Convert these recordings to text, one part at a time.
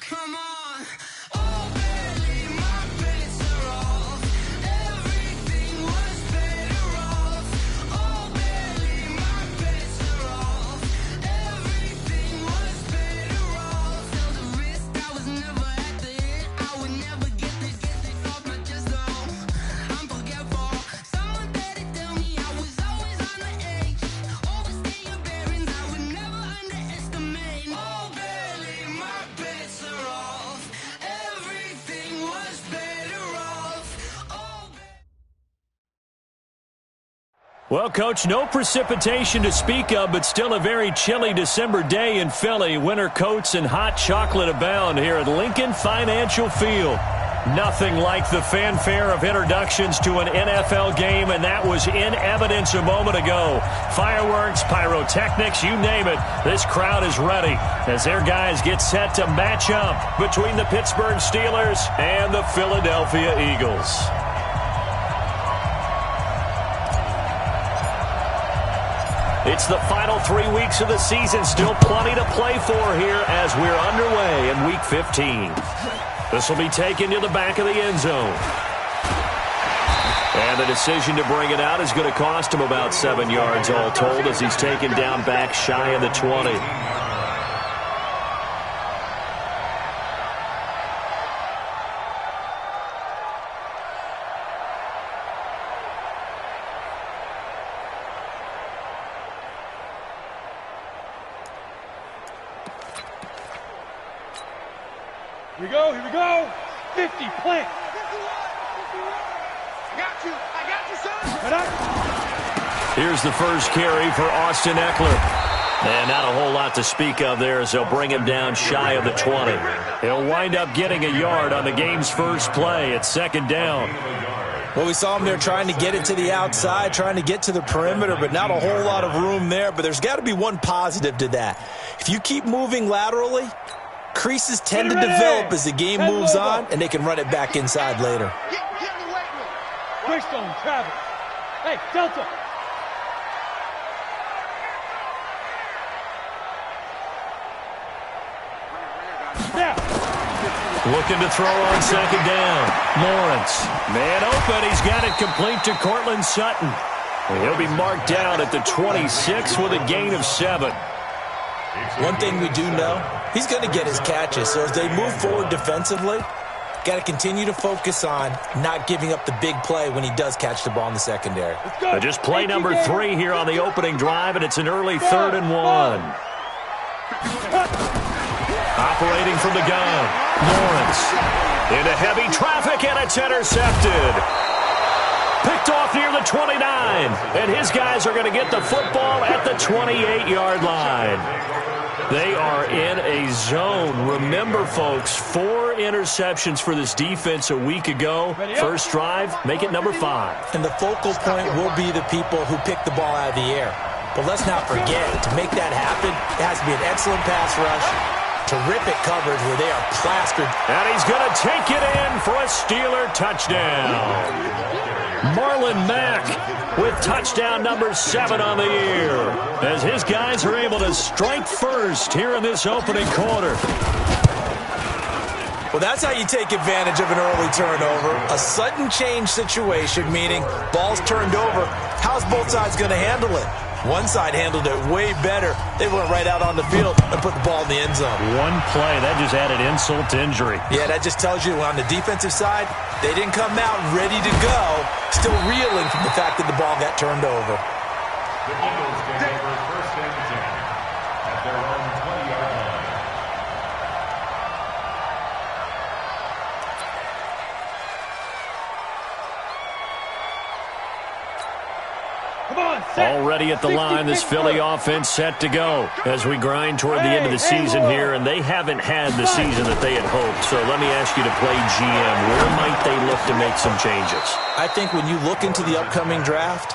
Come on. Oh, barely, my bets are off. Everything was better off. Oh, barely, my bets are off. Everything was better off. Till the risk, I was never at the end. I would never get this off my chest, though. I'm forgetful. Someone better tell me I was always on the edge. Overstay your bearings, I would never underestimate. Oh, barely, my bets are off. Everything was better off. Oh, Well, Coach, no precipitation to speak of, but still a very chilly December day in Philly. Winter coats and hot chocolate abound here at Lincoln Financial Field. Nothing like the fanfare of introductions to an NFL game, and that was in evidence a moment ago. Fireworks, pyrotechnics, you name it. This crowd is ready as their guys get set to match up between the Pittsburgh Steelers and the Philadelphia Eagles. It's the final 3 weeks of the season. Still plenty to play for here as we're underway in Week 15. This will be taken to the back of the end zone. And the decision to bring it out is going to cost him about 7 yards all told as he's taken down back shy of the 20. Here we go. 50, plant. I got you, son. Here's the first carry for Austin Eckler. And not a whole lot to speak of there as they'll bring him down shy of the 20. He'll wind up getting a yard on the game's first play at second down. Well, we saw him there trying to get it to the outside, trying to get to the perimeter, but not a whole lot of room there. But there's got to be one positive to that. If you keep moving laterally, creases tend to develop as the game moves on, and they can run it back inside later. Greystone, Travis. Hey, Delta. Looking to throw on second down. Lawrence. Man open. He's got it complete to Cortland Sutton. And he'll be marked down at the 26 with a gain of 7. One thing we do know, he's going to get his catches. So as they move forward defensively, got to continue to focus on not giving up the big play when he does catch the ball in the secondary. Just play number 3 here on the opening drive, and it's an early 3rd and 1. Operating from the gun, Lawrence. Into heavy traffic, and it's intercepted. Picked off near the 29, and his guys are going to get the football at the 28-yard line. They are in a zone. Remember, folks, 4 interceptions for this defense a week ago. First drive, make it number 5. And the focal point will be the people who pick the ball out of the air. But let's not forget, to make that happen, it has to be an excellent pass rush, terrific coverage where they are plastered. And he's going to take it in for a Steeler touchdown. Marlon Mack with touchdown number 7 on the year as his guys are able to strike first here in this opening quarter. Well, that's how you take advantage of an early turnover. A sudden change situation, meaning ball's turned over. How's both sides going to handle it? One side handled it way better. They went right out on the field and put the ball in the end zone. One play, that just added insult to injury. Yeah, that just tells you on the defensive side, they didn't come out ready to go, still reeling from the fact that the ball got turned over. The Eagles take over first and 10 at their own 20-yard line. Already at the line, this Philly offense set to go as we grind toward the end of the season here, and they haven't had the season that they had hoped. So let me ask you to play GM. Where might they look to make some changes? I think when you look into the upcoming draft,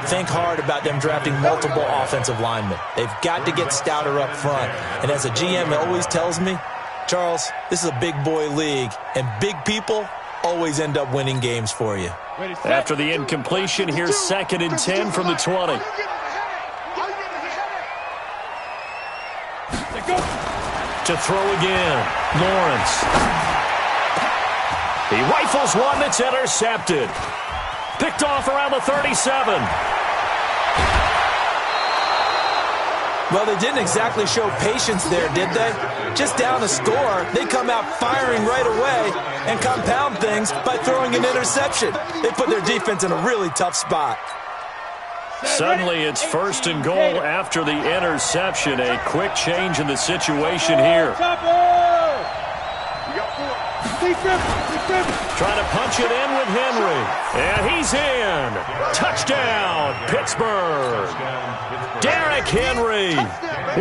think hard about them drafting multiple offensive linemen. They've got to get stouter up front. And as a GM, it always tells me, Charles, this is a big boy league, and big people always end up winning games for you. After the incompletion, here's 2nd and 10 from the 20. To throw again. Lawrence. He rifles one that's intercepted. Picked off around the 37. Well, they didn't exactly show patience there, did they? Just down a score, they come out firing right away and compound things by throwing an interception. They put their defense in a really tough spot. Suddenly, it's first and goal after the interception. A quick change in the situation here. Trying to punch it in with Henry. And he's in. Touchdown, Pittsburgh. Derrick Henry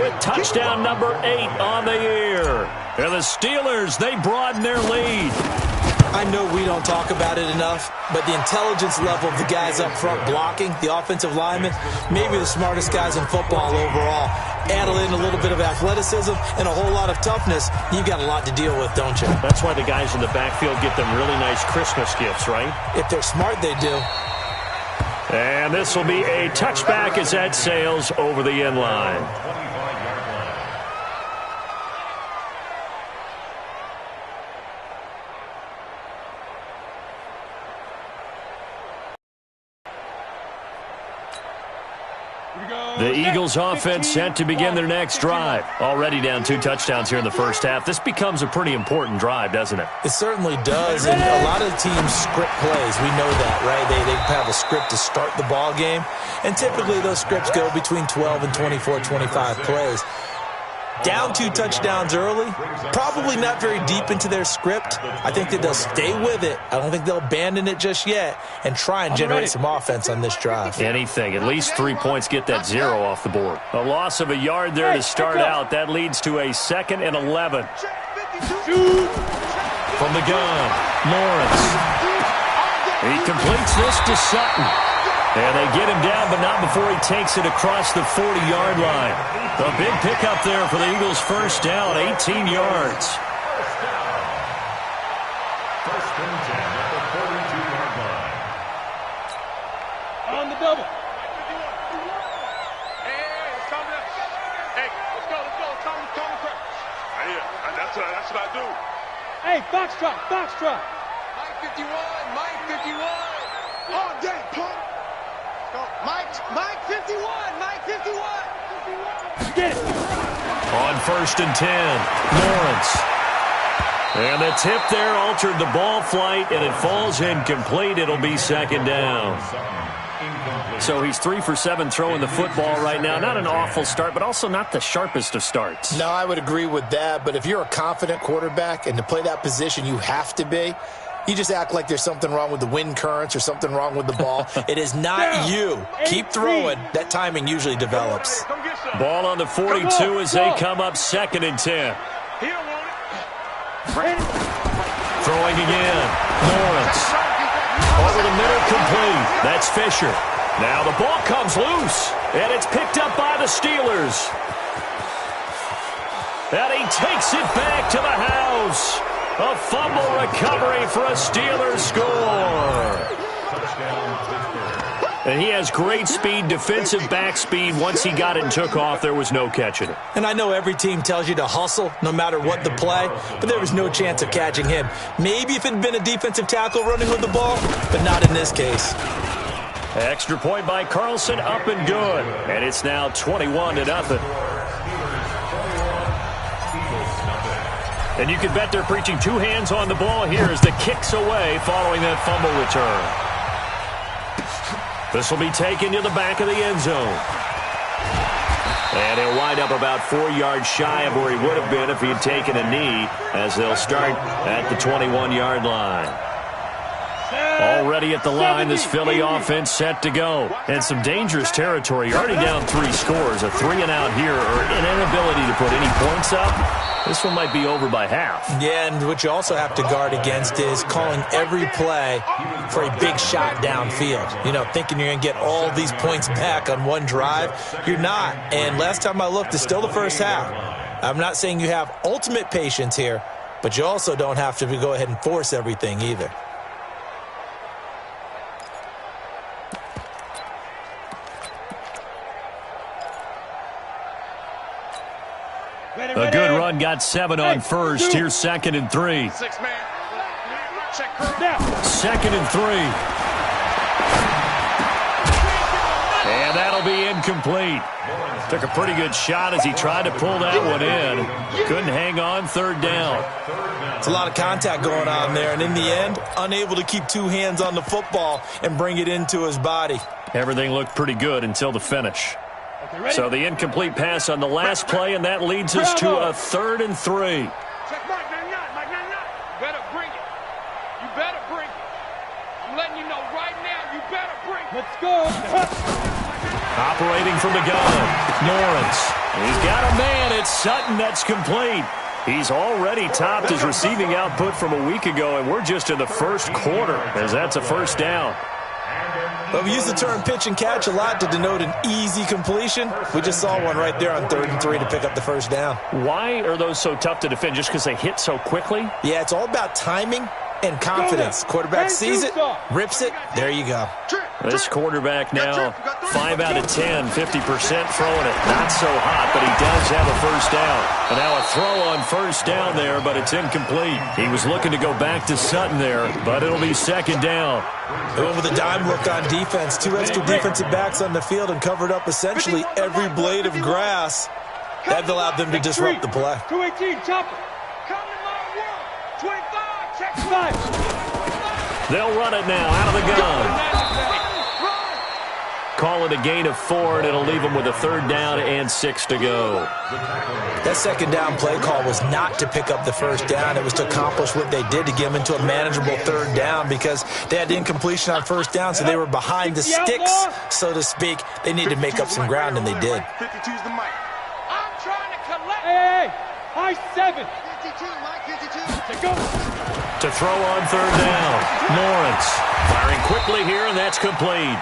with touchdown number 8 on the year. And the Steelers, they broaden their lead. I know we don't talk about it enough, but the intelligence level of the guys up front blocking, the offensive linemen, maybe the smartest guys in football overall. Add in a little bit of athleticism and a whole lot of toughness, you've got a lot to deal with, don't you? That's why the guys in the backfield get them really nice Christmas gifts, right? If they're smart, they do. And this will be a touchback as that sails over the end line. The Eagles offense set to begin their next drive. Already down 2 touchdowns here in the first half. This becomes a pretty important drive, doesn't it? It certainly does, and a lot of teams script plays. We know that, right? They have a script to start the ball game, and typically those scripts go between 12 and 24, 25 plays. Down 2 touchdowns early, probably not very deep into their script. I think that they'll stay with it. I don't think they'll abandon it just yet and try and generate some offense on this drive. Anything. At least 3 points, get that 0 off the board. A loss of a yard there to start out. That leads to a 2nd and 11. From the gun, Lawrence. He completes this to Sutton. And they get him down, but not before he takes it across the 40-yard line. A big pickup there for the Eagles' first down, 18 yards. First and 10 at the 42-yard line. On the double. Hey, calm down. Hey, let's go. Calm the crowd. Yeah, that's what I do. Hey, foxtrot. Mike 51. All day, punk. Mike 51. Get it. On first and 10, Lawrence. And the tip there altered the ball flight, and it falls incomplete. It'll be 2nd down. So he's 3 for 7 throwing the football right now. Not an awful start, but also not the sharpest of starts. No, I would agree with that. But if you're a confident quarterback and to play that position, you have to be. You just act like there's something wrong with the wind currents or something wrong with the ball. It is not you. Keep throwing. That timing usually develops. Ball on the 42 as they come up 2nd and 10. He don't want it. Throwing again. Lawrence. Over the middle, complete. That's Fisher. Now the ball comes loose, and it's picked up by the Steelers. And he takes it back to the house. A fumble recovery for a Steelers score. And he has great speed, defensive back speed. Once he got it and took off, there was no catching it. And I know every team tells you to hustle no matter what the play, but there was no chance of catching him. Maybe if it had been a defensive tackle running with the ball, but not in this case. Extra point by Carlson, up and good. And it's now 21-0. And you can bet they're preaching 2 hands on the ball here as the kick's away following that fumble return. This will be taken to the back of the end zone. And he'll wind up about 4 yards shy of where he would have been if he had taken a knee, as they'll start at the 21-yard line. Already at the line, this Philly offense set to go. And some dangerous territory. You're already down 3 scores. A 3-and-out here, or an inability to put any points up. This one might be over by half. Yeah, and what you also have to guard against is calling every play for a big shot downfield. You know, thinking you're going to get all these points back on one drive. You're not. And last time I looked, it's still the first half. I'm not saying you have ultimate patience here, but you also don't have to go ahead and force everything either. A good run got got 7 on first. Here's 2nd and 3. 6 man. Check curl. Now. 2nd and 3. And that'll be incomplete. Took a pretty good shot as he tried to pull that one in. Couldn't hang on, 3rd down. It's a lot of contact going on there, and in the end, unable to keep 2 hands on the football and bring it into his body. Everything looked pretty good until the finish. So the incomplete pass on the last play, and that leads us to a 3rd and 3. Check Mike 99. Mike 99. You better bring it. You better bring it. I'm letting you know right now, you better bring it. Let's go. Operating from the gun, Lawrence. He's got a man. It's Sutton. That's complete. He's already topped his receiving output from a week ago, and we're just in the first quarter, as that's a 1st down. Well, we use the term pitch and catch a lot to denote an easy completion. We just saw one right there on 3rd and 3 to pick up the 1st down. Why are those so tough to defend? Just because they hit so quickly? Yeah, it's all about timing and confidence. Quarterback sees it, rips it, there you go. This quarterback now 5 out of 10, 50% throwing it. Not so hot, but he does have a 1st down. And now a throw on 1st down there, but it's incomplete. He was looking to go back to Sutton there, but it'll be 2nd down. They went with a dime look on defense. 2 extra defensive backs on the field and covered up essentially every blade of grass. That allowed them to disrupt the play. 218, chopper. Come to my world. 25. Check 5. They'll run it now out of the gun. Call it a gain of 4, and it'll leave them with a 3rd down and 6 to go. That 2nd down play call was not to pick up the 1st down. It was to accomplish what they did to get them into a manageable 3rd down because they had incompletion on 1st down, so they were behind the sticks, so to speak. They needed to make up some ground, and they did. 52's the mic. I'm trying to collect. Hey, high 7. 52, Mike 52. To go. To throw on 3rd down, Lawrence. Firing quickly here, and that's complete.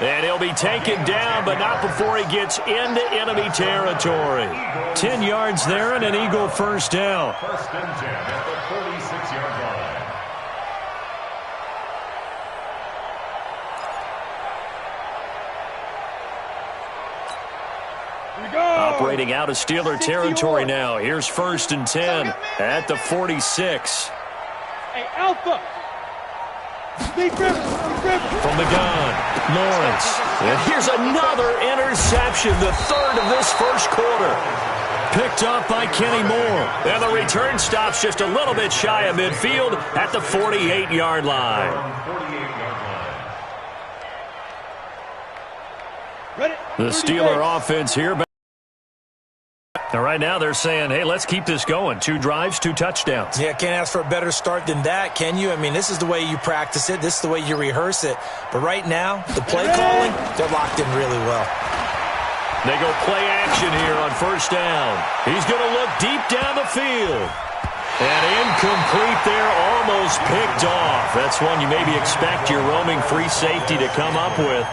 And he'll be taken down, but not before he gets into enemy territory. 10 yards there and an Eagle 1st down. 1st and 10 at the 46-yard line. Here we go. Operating out of Steeler territory now. Here's 1st and 10 at the 46. Hey, Alpha. Big river. From the gun, Lawrence. And here's another interception, the 3rd of this 1st quarter. Picked up by Kenny Moore. And the return stops just a little bit shy of midfield at the 48-yard line. Ready? The Steeler offense here. Now, right now, they're saying, hey, let's keep this going. 2 drives, 2 touchdowns. Yeah, can't ask for a better start than that, can you? I mean, this is the way you practice it. This is the way you rehearse it. But right now, the play calling, they're locked in really well. They go play action here on 1st down. He's going to look deep down the field. And incomplete there, almost picked off. That's one you maybe expect your roaming free safety to come up with.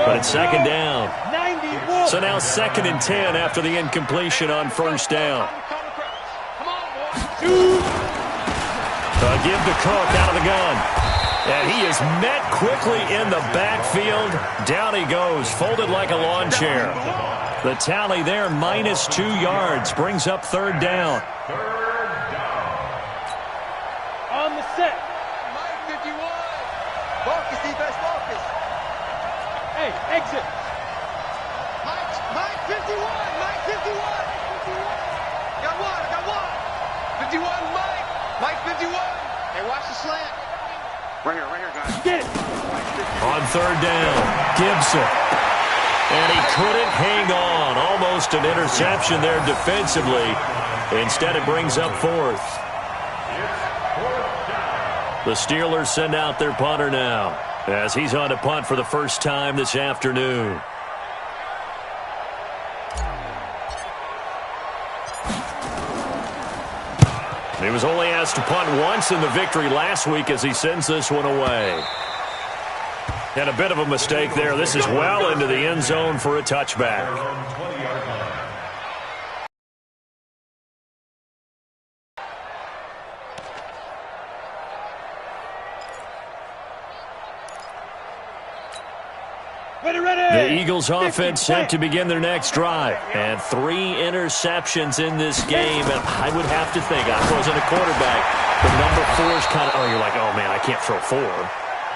But it's 2nd down. 91. So now 2nd and 10 after the incompletion on 1st down. Come on, boy. 2. Give to Cook out of the gun. And he is met quickly in the backfield. Down he goes, folded like a lawn chair. The tally there, -2 yards, brings up 3rd down. On the set. Mike 51. Focus, defense, focus. Hey, exit. Mike 51. Mike 51. Got one. I got one. 51, Mike. Mike 51. Hey, watch the slant. Right here, guys. Get it. On 3rd down, Gibson. And he couldn't hang on. Almost an interception there defensively. Instead, it brings up 4th. The Steelers send out their punter now, as he's on to punt for the first time this afternoon. He was only asked to punt once in the victory last week as he sends this one away. And a bit of a mistake there. This is well into the end zone for a touchback. The Eagles offense set to begin their next drive. And 3 interceptions in this game. And I would have to think, I wasn't a quarterback, but number 4 is kind of, oh, you're like, oh, man, I can't throw 4.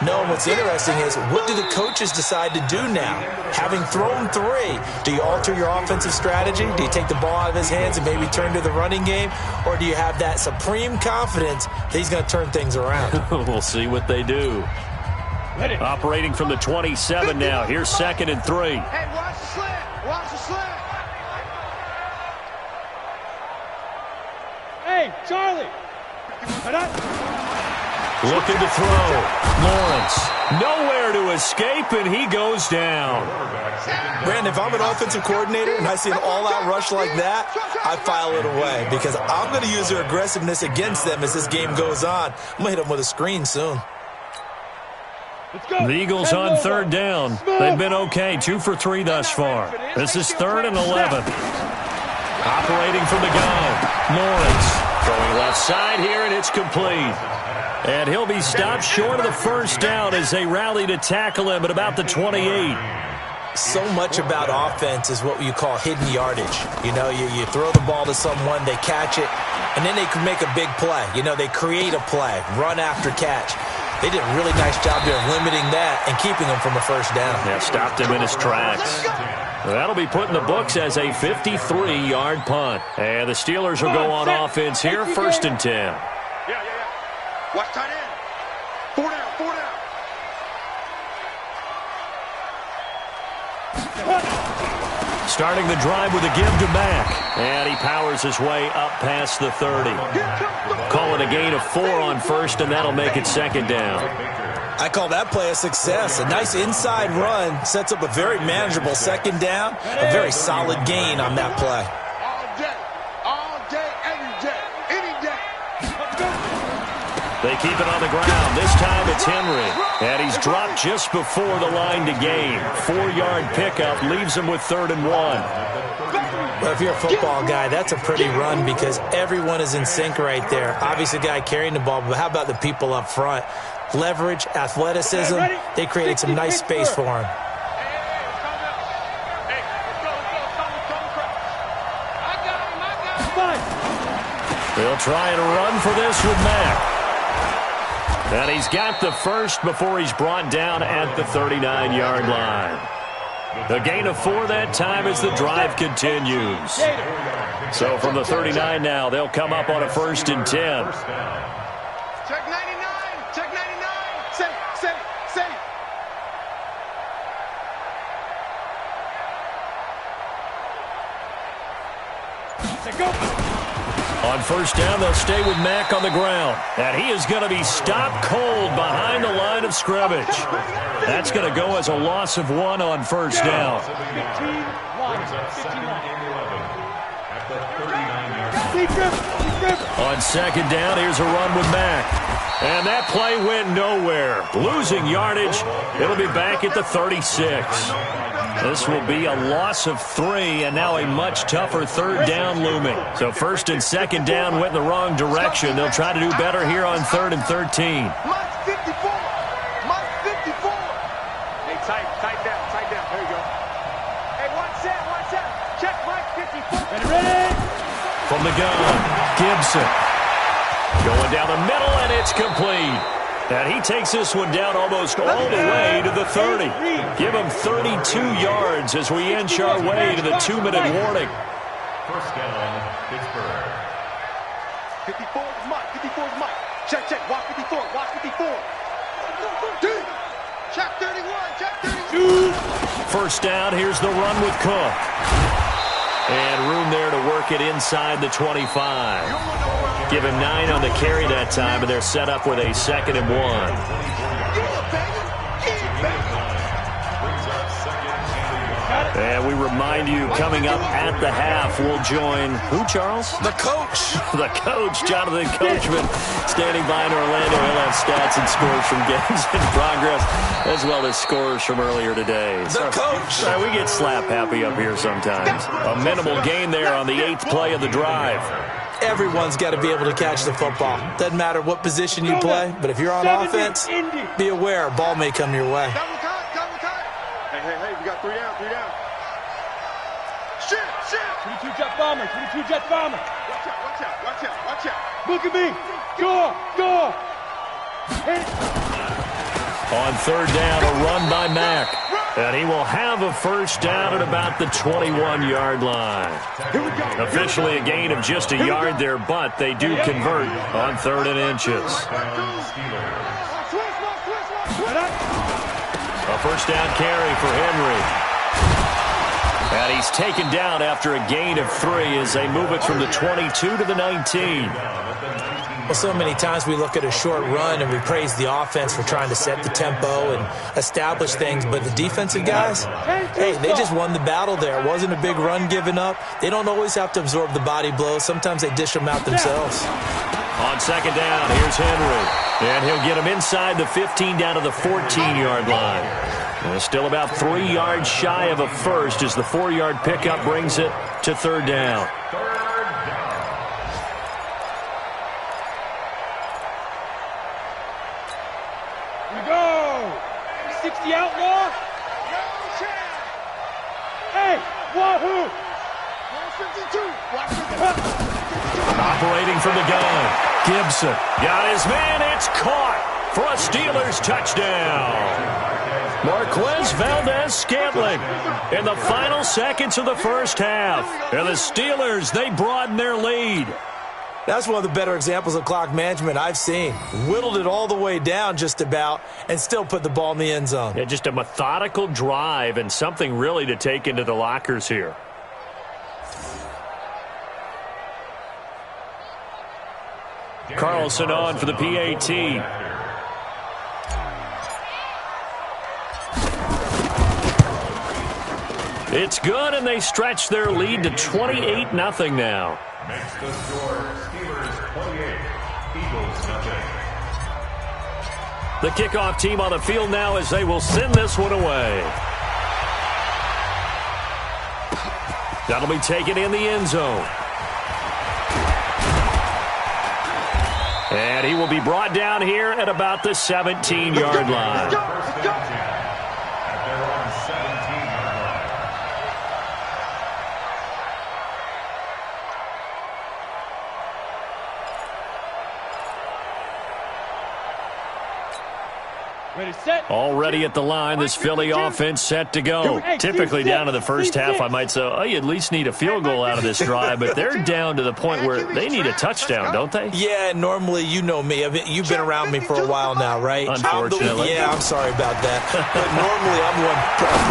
No, what's interesting is, what do the coaches decide to do now? Having thrown 3, do you alter your offensive strategy? Do you take the ball out of his hands and maybe turn to the running game? Or do you have that supreme confidence that he's going to turn things around? We'll see what they do. Operating from the 27 now. Here's 2nd and 3. Hey, watch the slant. Watch the slant. Hey, Charlie. Looking to throw. Lawrence. Nowhere to escape, and he goes down. Brandon, if I'm an offensive coordinator and I see an all-out rush like that, I file it away because I'm going to use their aggressiveness against them as this game goes on. I'm going to hit them with a screen soon. The Eagles on 3rd down. They've been okay, 2 for 3 thus far. This is 3rd and 11. Operating from the gun. Lawrence going left side here, and it's complete. And he'll be stopped short of the 1st down as they rally to tackle him at about the 28. So much about offense is what you call hidden yardage. You know, you throw the ball to someone, they catch it, and then they can make a big play. You know, they create a play, run after catch. They did a really nice job there of limiting that and keeping him from a 1st down. Yeah, stopped him in his tracks. That'll be put in the books as a 53-yard punt. And the Steelers will go on offense here, 1st and 10. Yeah. Watch tight end. 4 down, 4 down. Starting the drive with a give to Mack. And he powers his way up past the 30. Call it a gain of 4 on 1st, and that'll make it 2nd down. I call that play a success. A nice inside run sets up a very manageable 2nd down. A very solid gain on that play. All day, every day, any day. They keep it on the ground. This time it's Henry. And he's dropped just before the line to gain. 4-yard pickup leaves him with 3rd and 1. Well, if you're a football guy, that's a pretty run because everyone is in sync right there. Obviously, the guy carrying the ball, but how about the people up front? Leverage, athleticism, they created some nice space for him. They'll try and run for this with Mack. And he's got the 1st before he's brought down at the 39-yard line. A gain of 4 that time as the drive continues. So from the 39 now, they'll come up on a 1st and 10. Check 99. Check 99. Say. Go. On 1st down, they'll stay with Mack on the ground. And he is going to be stopped cold behind the line of scrimmage. That's going to go as a loss of 1 on 1st down. 15 On 2nd down, here's a run with Mack. And that play went nowhere. Losing yardage. It'll be back at the 36. This will be a loss of 3, and now a much tougher 3rd down looming. So 1st and 2nd down went in the wrong direction. They'll try to do better here on 3rd and 13. Mike 54. Mike 54. Hey, tight down. There you go. Hey, watch that. Check Mike 54. Ready? From the gun, Gibson. Going down the middle, and it's complete. And he takes this one down almost all the way to the 30. Give him 32 yards as we inch our way to the 2-minute warning. 1st down, Pittsburgh. 54 is Mike. 54 is Mike. Check. Watch 54. Watch 54. Check 31. Check 32. 1st down, here's the run with Cook. And room there to work it inside the 25. Give him 9 on the carry that time, and they're set up with a 2nd and 1. And we remind you, coming up at the half, we'll join who, Charles? The coach. The coach, Jonathan Coachman, standing by in Orlando. He'll have stats and scores from games in progress, as well as scores from earlier today. The coach. We get slap happy up here sometimes. A minimal gain there on the 8th play of the drive. Everyone's got to be able to catch the football. Doesn't matter what position you play, but if you're on offense, be aware, ball may come your way. Double time. Hey. Three down. Shit. 22 jet bomber. Watch out. Look at me. Go. Hit. On third down, a run by Mack. And he will have a first down at about the 21-yard line. Officially a gain of just a yard there, but they do convert on 3rd and inches. A first down carry for Henry. And he's taken down after a gain of 3 as they move it from the 22 to the 19. Well, so many times we look at a short run and we praise the offense for trying to set the tempo and establish things, but the defensive guys, hey, they just won the battle there. It wasn't a big run given up. They don't always have to absorb the body blows. Sometimes they dish them out themselves. On second down, here's Henry. And he'll get him inside the 15 down to the 14-yard line. And still about 3 yards shy of a first as the 4-yard pickup brings it to 3rd down. Here we go. 60 outlaw. Hey, wahoo. 52. Operating from the gun. Gibson got his man. It's caught for a Steelers touchdown. Marquez Valdez-Scantling in the final seconds of the first half. And the Steelers, they broaden their lead. That's one of the better examples of clock management I've seen. Whittled it all the way down just about and still put the ball in the end zone. Yeah, just a methodical drive and something really to take into the lockers here. Carlson on for the PAT. It's good, and they stretch their lead to 28-0 now. Makes the score Steelers 28, Eagles nothing. The kickoff team on the field now as they will send this one away. That'll be taken in the end zone. And he will be brought down here at about the 17-yard line. First down 10 at their own 17-yard line. Ready, set. Already at the line, this Philly offense set to go. Typically down to the first half, I might say, oh, you at least need a field goal out of this drive, but they're down to the point where they need a touchdown, don't they? Yeah, normally, you know me. You've been around me for a while now, right? Unfortunately. I'm sorry about that. But normally, I'm one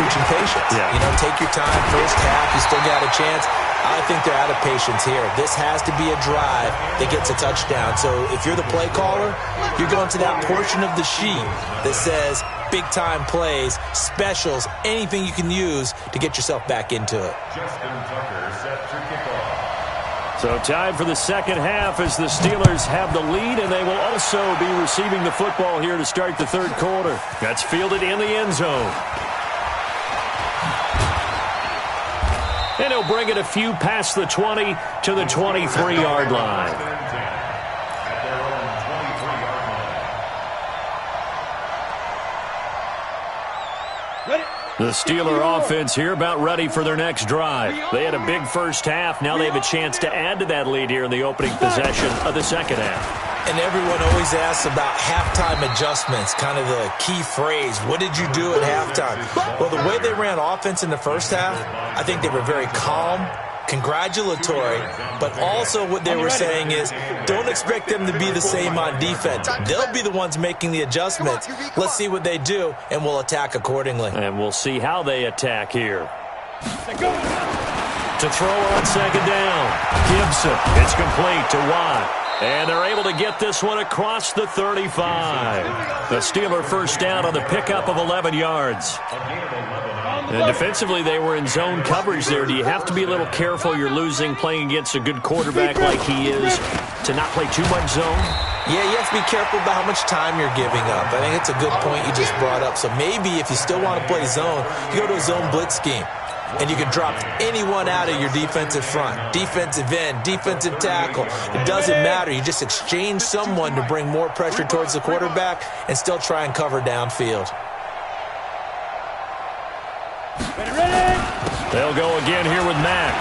preaching patience. Yeah. You know, take your time. First half, you still got a chance. I think they're out of patience here. This has to be a drive that gets a touchdown. So if you're the play caller, you're going to that portion of the sheet that says big-time plays, specials, anything you can use to get yourself back into it. Justin Tucker set to kickoff. So time for the second half as the Steelers have the lead, and they will also be receiving the football here to start the third quarter. That's fielded in the end zone. And he'll bring it a few past the 20 to the 23-yard line. At their own 23-yard line. Ready. The Steeler offense here about ready for their next drive. They had a big first half. Now they have a chance to add to that lead here in the opening possession of the second half. And everyone always asks about halftime adjustments, kind of the key phrase. What did you do at halftime? Well, the way they ran offense in the first half, I think they were very calm, congratulatory, but also what they were saying is don't expect them to be the same on defense. They'll be the ones making the adjustments. Let's see what they do, and we'll attack accordingly. And we'll see how they attack here. To throw on second down, Gibson. It's complete to Watt. And they're able to get this one across the 35. The Steeler first down on the pickup of 11 yards. And defensively, they were in zone coverage there. Do you have to be a little careful? You're losing playing against a good quarterback like he is to not play too much zone? Yeah, you have to be careful about how much time you're giving up. I think it's a good point you just brought up. So maybe if you still want to play zone, you go to a zone blitz scheme. And you can drop anyone out of your defensive front, defensive end, defensive tackle. It doesn't matter. You just exchange someone to bring more pressure towards the quarterback and still try and cover downfield. They'll go again here with Mack.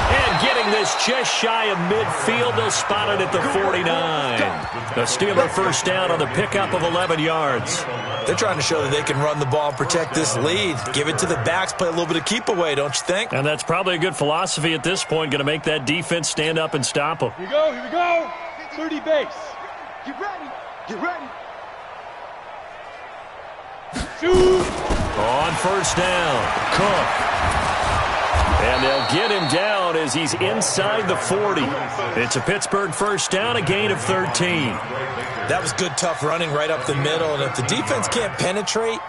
And getting this just shy of midfield, they'll spot it at the 49. The Steeler first down on the pickup of 11 yards. They're trying to show that they can run the ball and protect this lead. Give it to the backs, play a little bit of keep away, don't you think? And that's probably a good philosophy at this point, going to make that defense stand up and stop them. Here we go, here we go. 30 base. Get ready. Get ready. Shoot. On first down, Cook. And they'll get him down as he's inside the 40. It's a Pittsburgh first down, a gain of 13. That was good, tough running right up the middle. And if the defense can't penetrate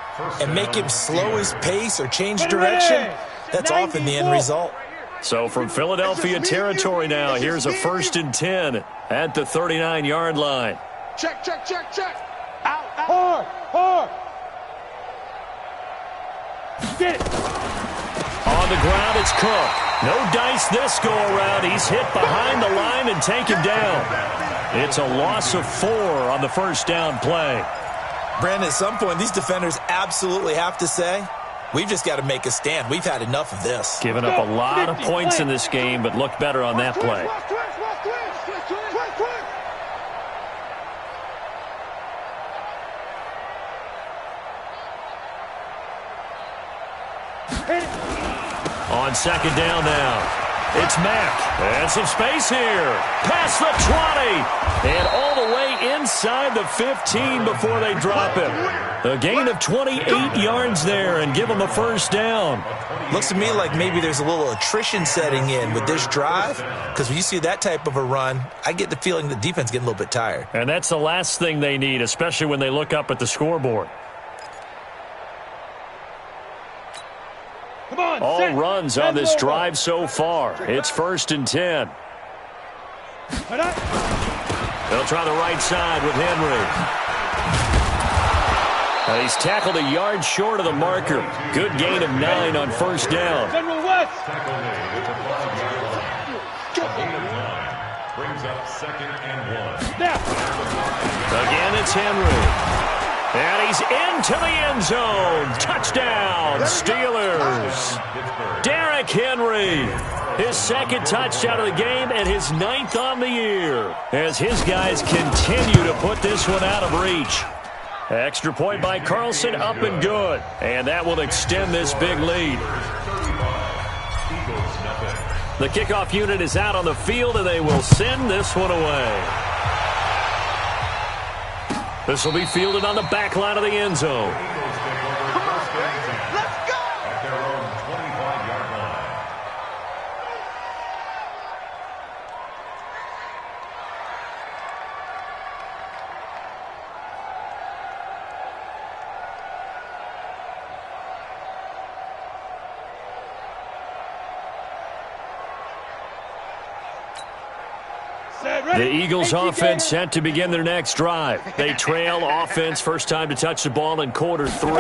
and make him slow his pace or change direction, that's often the end result. So from Philadelphia territory now, here's a 1st and 10 at the 39-yard line. Check, check, check, check. Out, out. Hard, hard. Get it. On the ground, it's Cook. No dice this go-around. He's hit behind the line and taken down. It's a loss of 4 on the first down play. Brandon, at some point, these defenders absolutely have to say, we've just got to make a stand. We've had enough of this. Given up a lot of points in this game, but looked better on that play. On second down now, it's Mack. And some space here. Past the 20. And all the way inside the 15 before they drop him. A gain of 28 yards there and give them a first down. Looks to me like maybe there's a little attrition setting in with this drive. Because when you see that type of a run, I get the feeling the defense getting a little bit tired. And that's the last thing they need, especially when they look up at the scoreboard. All runs on this drive so far. It's 1st and 10. They'll try the right side with Henry. And he's tackled a yard short of the marker. Good gain of 9 on first down. General West. Brings up 2nd and 1. Snap. Again, it's Henry. And he's into the end zone. Touchdown, Steelers. Derrick Henry, his 2nd touchdown of the game and his 9th on the year, as his guys continue to put this one out of reach. Extra point by Carlson, up and good. And that will extend this big lead. The kickoff unit is out on the field, and they will send this one away. This will be fielded on the back line of the end zone. Let's go. At their own 25-yard line. The Eagles offense set to begin their next drive. They trail offense, first time to touch the ball in quarter 3,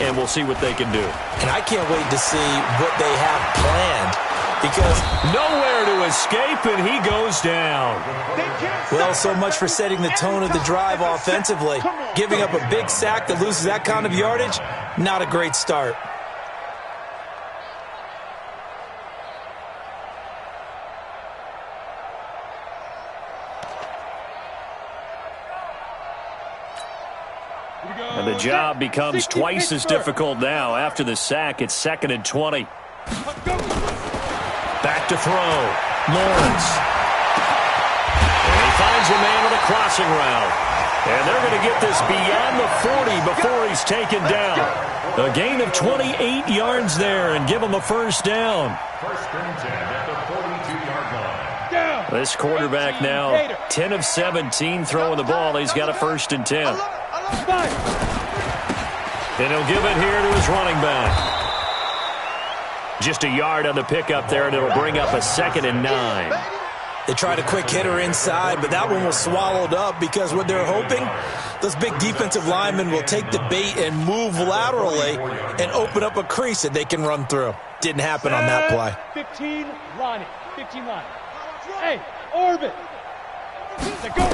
and we'll see what they can do. And I can't wait to see what they have planned, because nowhere to escape, and he goes down. well, so much for setting the tone of the drive offensively. Giving up a big sack that loses that kind of yardage, not a great start. And the job becomes twice as difficult now. After the sack, it's 2nd and 20. Back to throw. Lawrence. And he finds a man with a crossing route. And they're going to get this beyond the 40 before he's taken down. A gain of 28 yards there and give him a first down. 1st and 10 at the 42-yard line. This quarterback now 10 of 17 throwing the ball. He's got a 1st and 10. And he'll give it here to his running back. Just a yard on the pickup there, and it'll bring up a 2nd and 9. They tried a quick hitter inside, but that one was swallowed up because what they're hoping, those big defensive linemen will take the bait and move laterally and open up a crease that they can run through. Didn't happen on that play. 15, line it. 15 line. Hey, orbit. Go.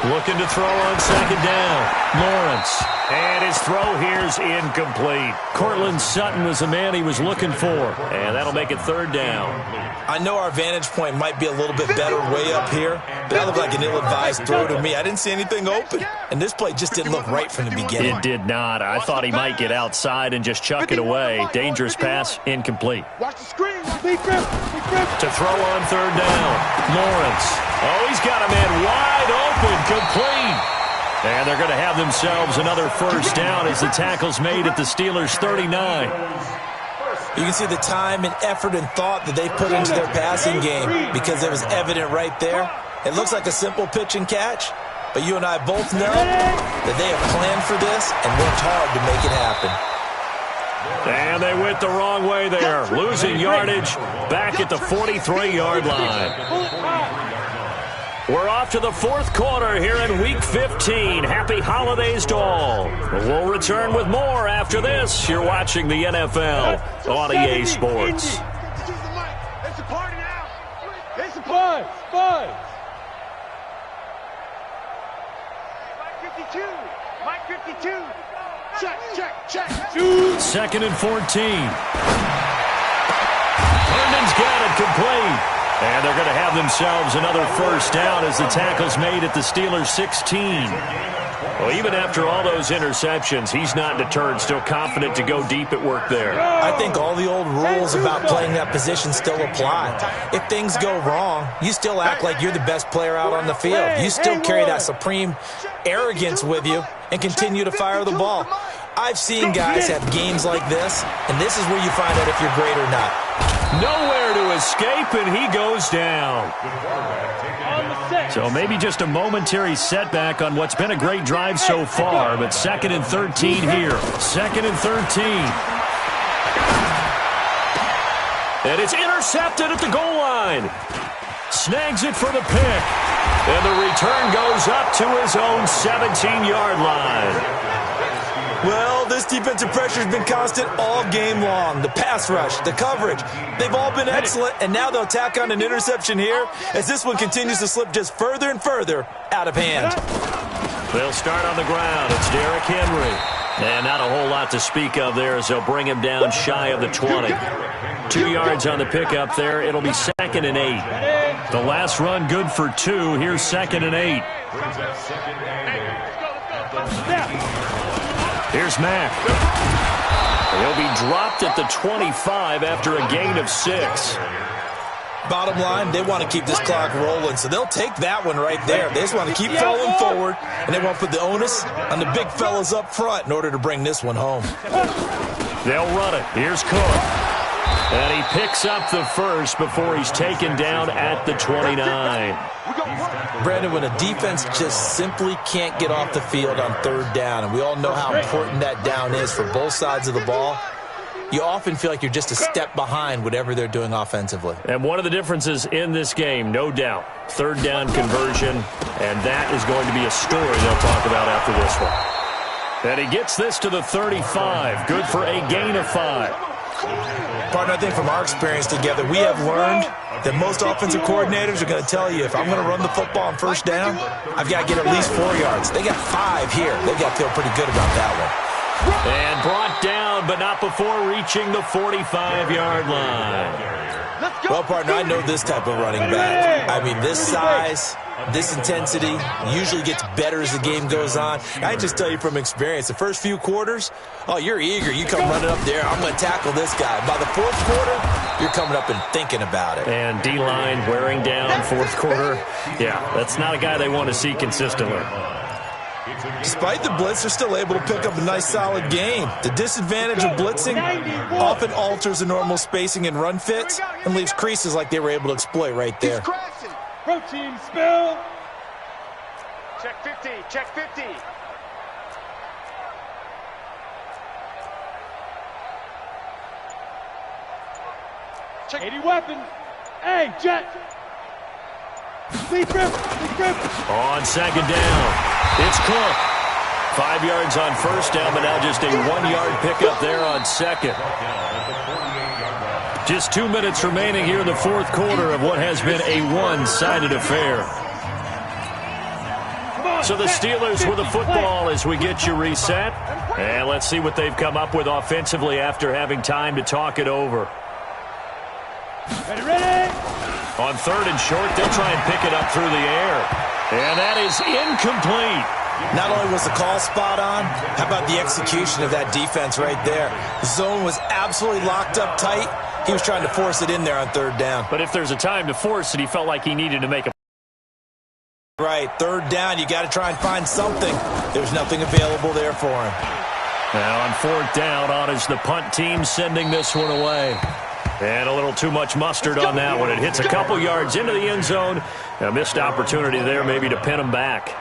Looking to throw on second down. Lawrence. And his throw here's incomplete. Cortland Sutton was the man he was looking for. And that'll make it third down. I know our vantage point might be a little bit better way up here, but that looked like an ill-advised throw to me. I didn't see anything open, and this play just didn't look right from the beginning. It did not. I thought he might get outside and just chuck it away. Dangerous pass, incomplete. Watch the screen. Big grip. Big grip. To throw on third down. Lawrence. Oh, he's got a man wide open, complete. And they're going to have themselves another first down as the tackle's made at the Steelers' 39. You can see the time and effort and thought that they put into their passing game because it was evident right there. It looks like a simple pitch and catch, but you and I both know that they have planned for this and worked hard to make it happen. And they went the wrong way there, losing yardage back at the 43-yard line. We're off to the fourth quarter here in Week 15. Happy holidays to all. We'll return with more after this. You're watching the NFL on EA Sports. It's a party now. It's a party. Five. Mike 52. Mike 52. Check. Shoot. Second and 14. Herndon's got it complete. And they're going to have themselves another first down as the tackle's made at the Steelers' 16. Well, even after all those interceptions, he's not deterred, still confident to go deep at work there. I think all the old rules about playing that position still apply. If things go wrong, you still act like you're the best player out on the field. You still carry that supreme arrogance with you and continue to fire the ball. I've seen guys have games like this, and this is where you find out if you're great or not. Nowhere to escape, and he goes down. So maybe just a momentary setback on what's been a great drive so far, but second and 13 here. Second and 13. And it's intercepted at the goal line. Snags it for the pick. And the return goes up to his own 17-yard line. Well, this defensive pressure has been constant all game long. The pass rush, the coverage, they've all been excellent, and now they'll tack on an interception here as this one continues to slip just further and further out of hand. They'll start on the ground. It's Derrick Henry. And not a whole lot to speak of there as they'll bring him down shy of the 20. 2 yards on the pickup there. It'll be second and 8. The last run good for 2. Here's second and 8. Here's Mack. He'll be dropped at the 25 after a gain of 6. Bottom line, they want to keep this clock rolling, so they'll take that one right there. They just want to keep falling forward, and they want to put the onus on the big fellas up front in order to bring this one home. They'll run it. Here's Cook. And he picks up the first before he's taken down at the 29. Brandon, when a defense just simply can't get off the field on third down, and we all know how important that down is for both sides of the ball, you often feel like you're just a step behind whatever they're doing offensively. And one of the differences in this game, no doubt, third down conversion, and that is going to be a story they'll talk about after this one. And he gets this to the 35. Good for a gain of 5. Partner, I think from our experience together, we have learned that most offensive coordinators are going to tell you, if I'm going to run the football on first down, I've got to get at least 4 yards. They got 5 here. They've got to feel pretty good about that one. And brought down, but not before reaching the 45-yard line. Well, partner, I know this type of running back. I mean, this size, this intensity usually gets better as the game goes on. I just tell you from experience, the first few quarters, oh, you're eager. You come running up there, I'm going to tackle this guy. By the fourth quarter, you're coming up and thinking about it. And D-line wearing down fourth quarter. Yeah, that's not a guy they want to see consistently. Despite the blitz, they're still able to pick up a nice, solid game. The disadvantage of blitzing often alters the normal spacing and run fits and leaves creases like they were able to exploit right there. Protein spill. Check 50. Check 50. Check 80 weapons. Hey, Jet. Deep grip. Deep grip. On second down, it's Cook. 5 yards on first down, but now just a 1-yard pickup there on second. Just 2 minutes remaining here in the fourth quarter of what has been a one-sided affair. So the Steelers with the football as we get you reset. And let's see what they've come up with offensively after having time to talk it over. Ready? On 3rd and short, they'll try and pick it up through the air. And that is incomplete. Not only was the call spot on, how about the execution of that defense right there? The zone was absolutely locked up tight. He was trying to force it in there on 3rd down. But if there's a time to force it, he felt like he needed to make a Right, 3rd down, you got to try and find something. There's nothing available there for him. Now on 4th down, on is the punt team sending this one away. And a little too much mustard on that one. It hits a couple yards into the end zone. A missed opportunity there maybe to pin him back.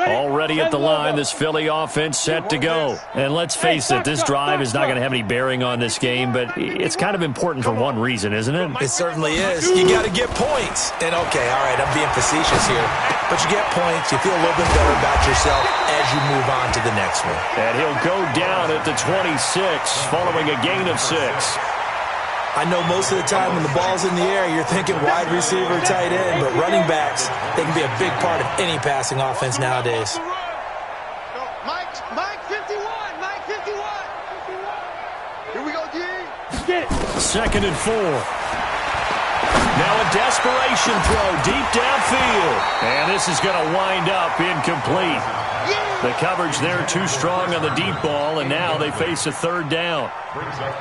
Already at the line, this Philly offense set to go. And let's face it, this drive is not going to have any bearing on this game, but it's kind of important for one reason, isn't it? It certainly is. You got to get points. And okay, all right, I'm being facetious here. But you get points, you feel a little bit better about yourself as you move on to the next one. And he'll go down at the 26 following a gain of 6. I know most of the time when the ball's in the air, you're thinking wide receiver, tight end, but running backs, they can be a big part of any passing offense nowadays. Mike 51, Mike 51. Here we go, D. Get it. 2nd and 4. Now a desperation throw deep downfield. And this is going to wind up incomplete. The coverage there too strong on the deep ball, and now they face a 3rd down.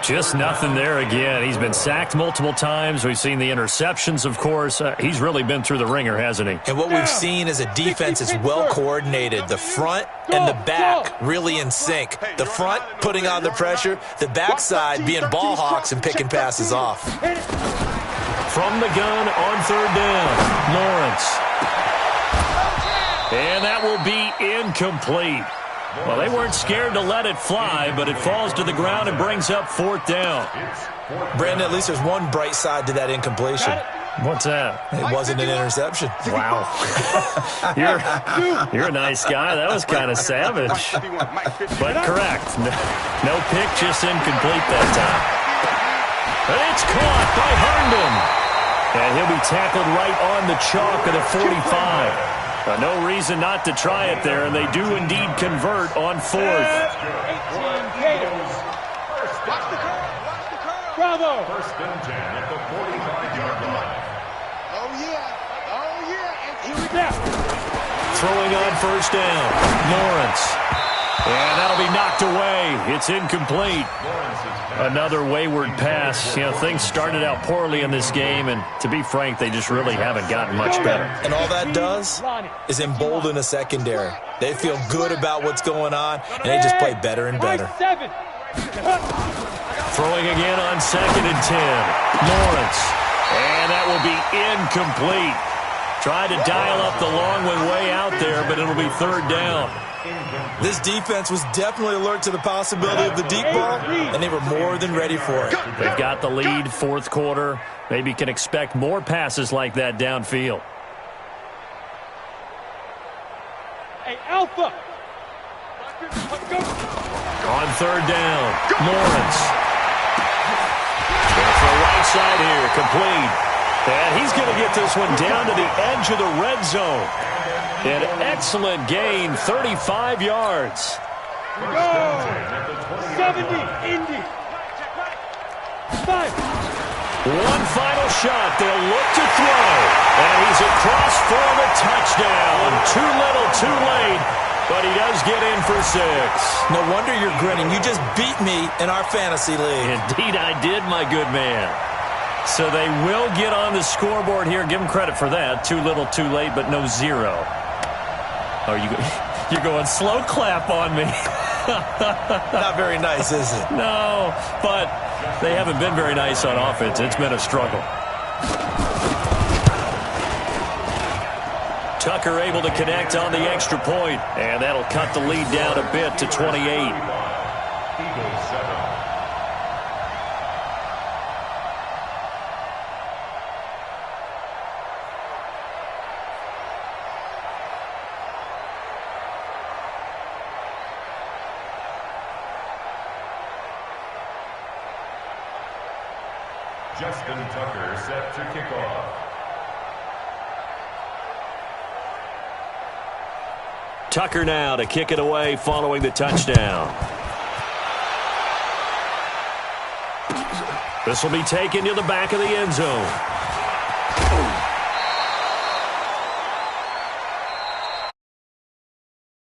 Just nothing there again. He's been sacked multiple times. We've seen the interceptions, of course. He's really been through the ringer, hasn't he? And what we've seen is a defense is well coordinated. The front and the back really in sync. The front putting on the pressure, the backside being ball hawks and picking passes off. From the gun on 3rd down, Lawrence. And that will be incomplete. Well, they weren't scared to let it fly, but it falls to the ground and brings up 4th down. Brandon, at least there's one bright side to that incompletion. What's that? It wasn't an interception. Wow. You're a nice guy. That was kind of savage. But correct. No pick, just incomplete that time. But it's caught by Herndon. And he'll be tackled right on the chalk of the 45. No reason not to try it there, and they do indeed convert on 4th. 18 Gators. Watch the curve. Watch the curve. Bravo. 1st and 10 at the 45-yard line. Oh, yeah. Oh, yeah. And here we go. Snap. Throwing on 1st down, Lawrence. And that'll be knocked away. It's incomplete. Another wayward pass. You know, things started out poorly in this game, and to be frank, they just really haven't gotten much better. And all that does is embolden a secondary. They feel good about what's going on, and they just play better and better. Throwing again on 2nd and 10, Lawrence. And that will be incomplete. Tried to dial up the long one way out there, but it'll be 3rd down. This defense was definitely alert to the possibility of the deep ball, and they were more than ready for it. They've got the lead, 4th quarter. Maybe can expect more passes like that downfield. Hey, Alpha. On 3rd down, Lawrence. Going for the right side here, complete. And he's going to get this one down to the edge of the red zone. An excellent gain, 35 yards. Go. 70, Indy. 5. One final shot. They'll look to throw. And he's across for the touchdown. Too little, too late. But he does get in for 6. No wonder you're grinning. You just beat me in our fantasy league. Indeed I did, my good man. So they will get on the scoreboard here. Give them credit for that. Too little, too late, but no 0. Oh, you're going slow clap on me. Not very nice, is it? No, but they haven't been very nice on offense. It's been a struggle. Tucker able to connect on the extra point, and that'll cut the lead down a bit to 28. Eagles 7. Justin Tucker set to kick off. Tucker now to kick it away following the touchdown. This will be taken to the back of the end zone.